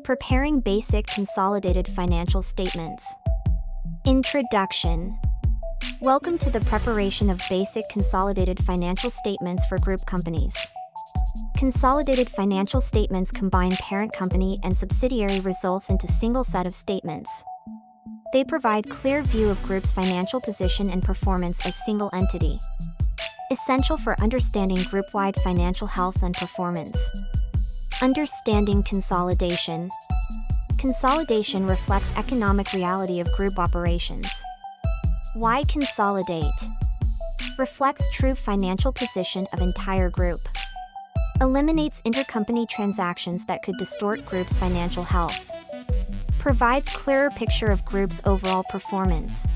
Preparing basic consolidated financial statements. Introduction. Welcome to the preparation of basic consolidated financial statements for group companies. Consolidated financial statements combine parent company and subsidiary results into single set of statements. They provide clear view of group's financial position and performance as single entity. Essential for understanding group-wide financial health and performance. Understanding consolidation. Consolidation reflects economic reality of group operations. Why consolidate? Reflects true financial position of entire group. Eliminates intercompany transactions that could distort group's financial health. Provides clearer picture of group's overall performance.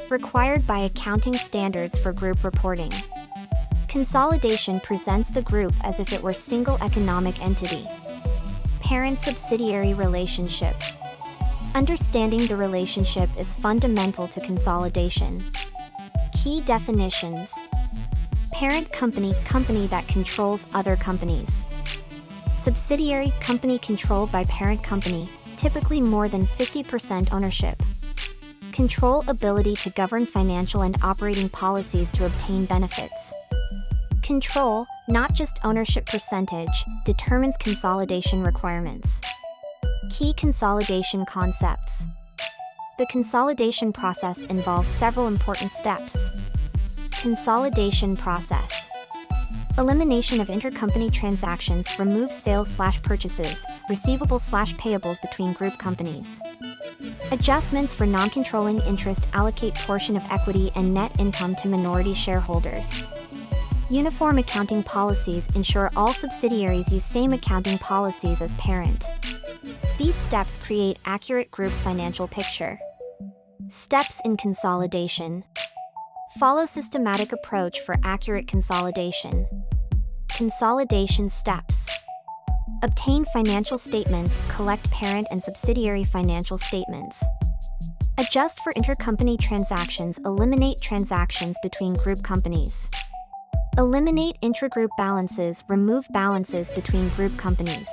Required by accounting standards for group reporting. Consolidation presents the group as if it were single economic entity. Parent-subsidiary relationship. Understanding the relationship is fundamental to consolidation. Key definitions. Parent company, company that controls other companies. Subsidiary, company controlled by parent company, typically more than 50% ownership. Control, ability to govern financial and operating policies to obtain benefits. Control, not just ownership percentage, determines consolidation requirements. Key consolidation concepts. The consolidation process involves several important steps. Consolidation process. Elimination of intercompany transactions removes sales/purchases, receivables/payables between group companies. Adjustments for non-controlling interest allocate portion of equity and net income to minority shareholders. Uniform accounting policies ensure all subsidiaries use same accounting policies as parent. These steps create accurate group financial picture. Steps in consolidation. Follow systematic approach for accurate consolidation. Consolidation steps. Obtain financial statements, collect parent and subsidiary financial statements. Adjust for intercompany transactions, eliminate transactions between group companies. Eliminate intragroup balances, remove balances between group companies.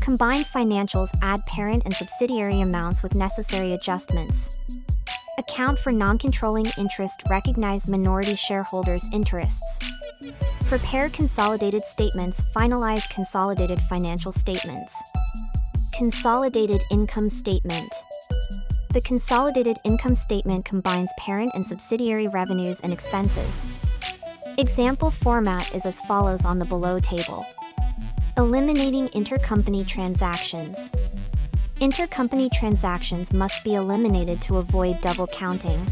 Combine financials, add parent and subsidiary amounts with necessary adjustments. Account for non-controlling interest, recognize minority shareholders' interests. Prepare consolidated statements, finalize consolidated financial statements. Consolidated income statement. The consolidated income statement combines parent and subsidiary revenues and expenses. Example format is as follows on the below table. Eliminating intercompany transactions. Intercompany transactions must be eliminated to avoid double counting.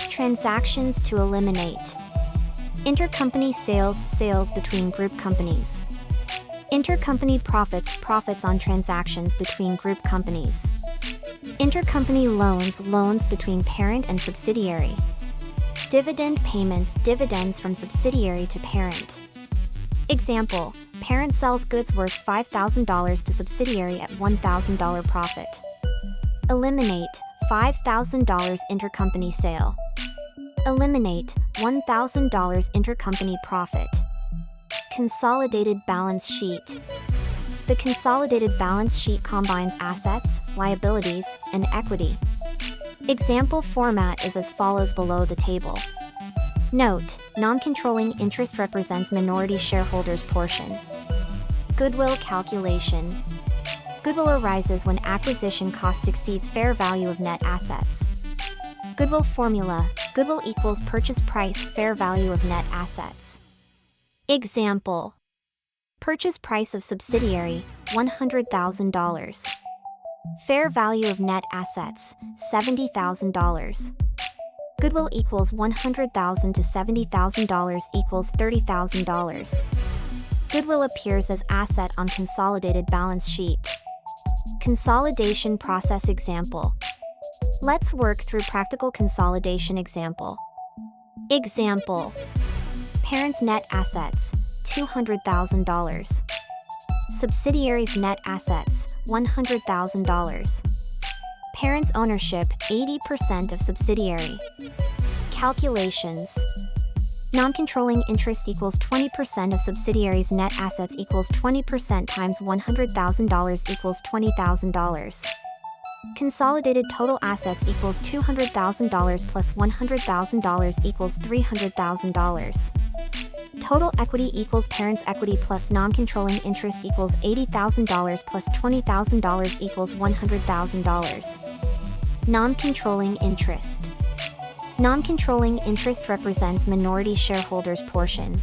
Transactions to eliminate. Intercompany sales, sales between group companies. Intercompany profits, profits on transactions between group companies. Intercompany loans, loans between parent and subsidiary. Dividend payments, dividends from subsidiary to parent. Example, parent sells goods worth $5,000 to subsidiary at $1,000 profit. Eliminate $5,000 intercompany sale. Eliminate $1,000 intercompany profit. Consolidated balance sheet. The consolidated balance sheet combines assets, liabilities, and equity. Example format is as follows below the table. Note, non-controlling interest represents minority shareholders' portion. Goodwill calculation. Goodwill arises when acquisition cost exceeds fair value of net assets. Goodwill formula. Goodwill equals purchase price, fair value of net assets. Example. Purchase price of subsidiary, $100,000. Fair value of net assets, $70,000. Goodwill equals $100,000 to $70,000 equals $30,000. Goodwill appears as asset on consolidated balance sheet. Consolidation process example. Let's work through practical consolidation example. Example. Parent's net assets, $200,000. Subsidiary's net assets, $100,000. Parent's ownership, 80% of subsidiary. Calculations. Non-controlling interest equals 20% of subsidiaries' net assets equals 20% times $100,000 equals $20,000. Consolidated total assets equals $200,000 plus $100,000 equals $300,000. Total equity equals parent's equity plus non-controlling interest equals $80,000 plus $20,000 equals $100,000. Non-controlling interest. Non-controlling interest represents minority shareholders' portion.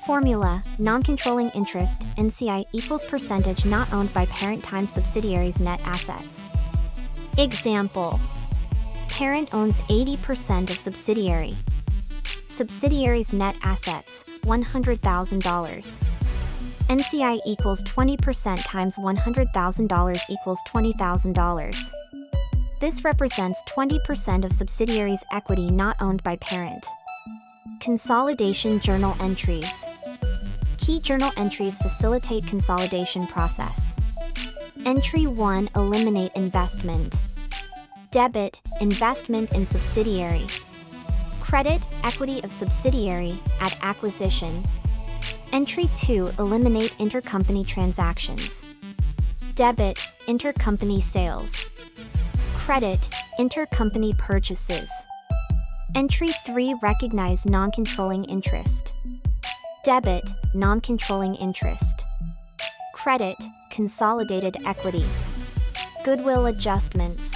Formula: non-controlling interest, NCI, equals percentage not owned by parent times subsidiaries' net assets. Example: parent owns 80% of subsidiary. Subsidiary's net assets, $100,000. NCI equals 20% times $100,000 equals $20,000. This represents 20% of subsidiaries' equity not owned by parent. Consolidation journal entries. Key journal entries facilitate consolidation process. Entry 1: eliminate investment. Debit: investment in subsidiary. Credit: equity of subsidiary at acquisition. Entry 2: eliminate intercompany transactions. Debit: intercompany sales. Credit: intercompany purchases. Entry 3: recognize non-controlling interest. Debit: non-controlling interest. Credit: consolidated equity. Goodwill adjustments.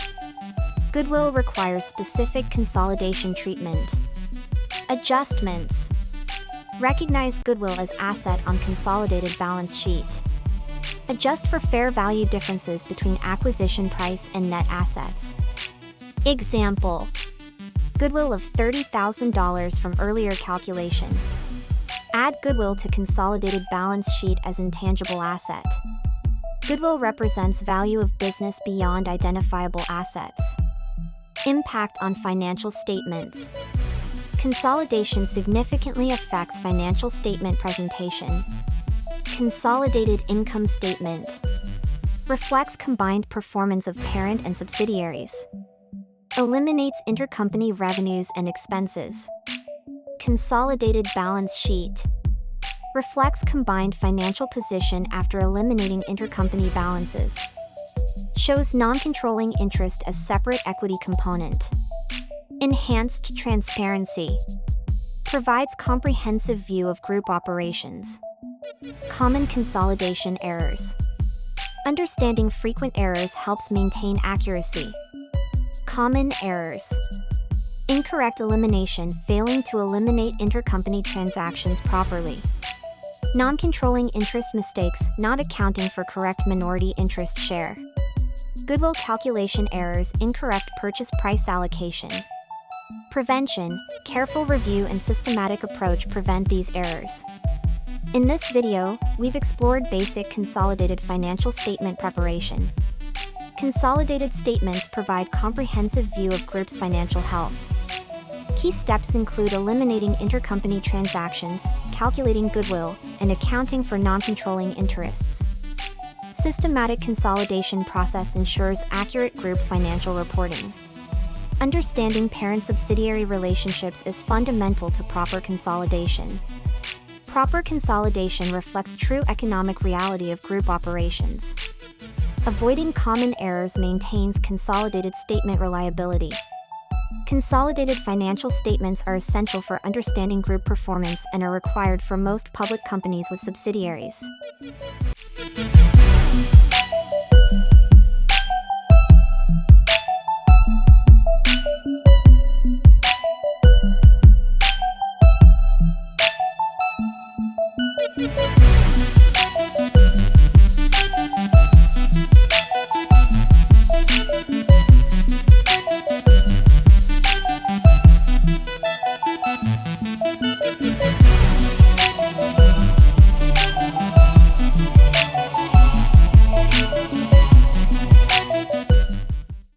Goodwill requires specific consolidation treatment. Adjustments. Recognize goodwill as asset on consolidated balance sheet. Adjust for fair value differences between acquisition price and net assets. Example: goodwill of $30,000 from earlier calculation. Add goodwill to consolidated balance sheet as intangible asset. Goodwill represents value of business beyond identifiable assets. Impact on financial statements. Consolidation significantly affects financial statement presentation. Consolidated income statement reflects combined performance of parent and subsidiaries. Eliminates intercompany revenues and expenses. Consolidated balance sheet reflects combined financial position after eliminating intercompany balances. Shows non-controlling interest as separate equity component. Enhanced transparency provides comprehensive view of group operations. Common consolidation errors. Understanding frequent errors helps maintain accuracy. Common errors. Incorrect elimination, failing to eliminate intercompany transactions properly. Non-controlling interest mistakes, not accounting for correct minority interest share. Goodwill calculation errors, incorrect purchase price allocation. Prevention, careful review and systematic approach prevent these errors. In this video, we've explored basic consolidated financial statement preparation. Consolidated statements provide comprehensive view of group's financial health. Key steps include eliminating intercompany transactions, calculating goodwill, and accounting for non-controlling interests. Systematic consolidation process ensures accurate group financial reporting. Understanding parent-subsidiary relationships is fundamental to proper consolidation. Proper consolidation reflects true economic reality of group operations. Avoiding common errors maintains consolidated statement reliability. Consolidated financial statements are essential for understanding group performance and are required for most public companies with subsidiaries.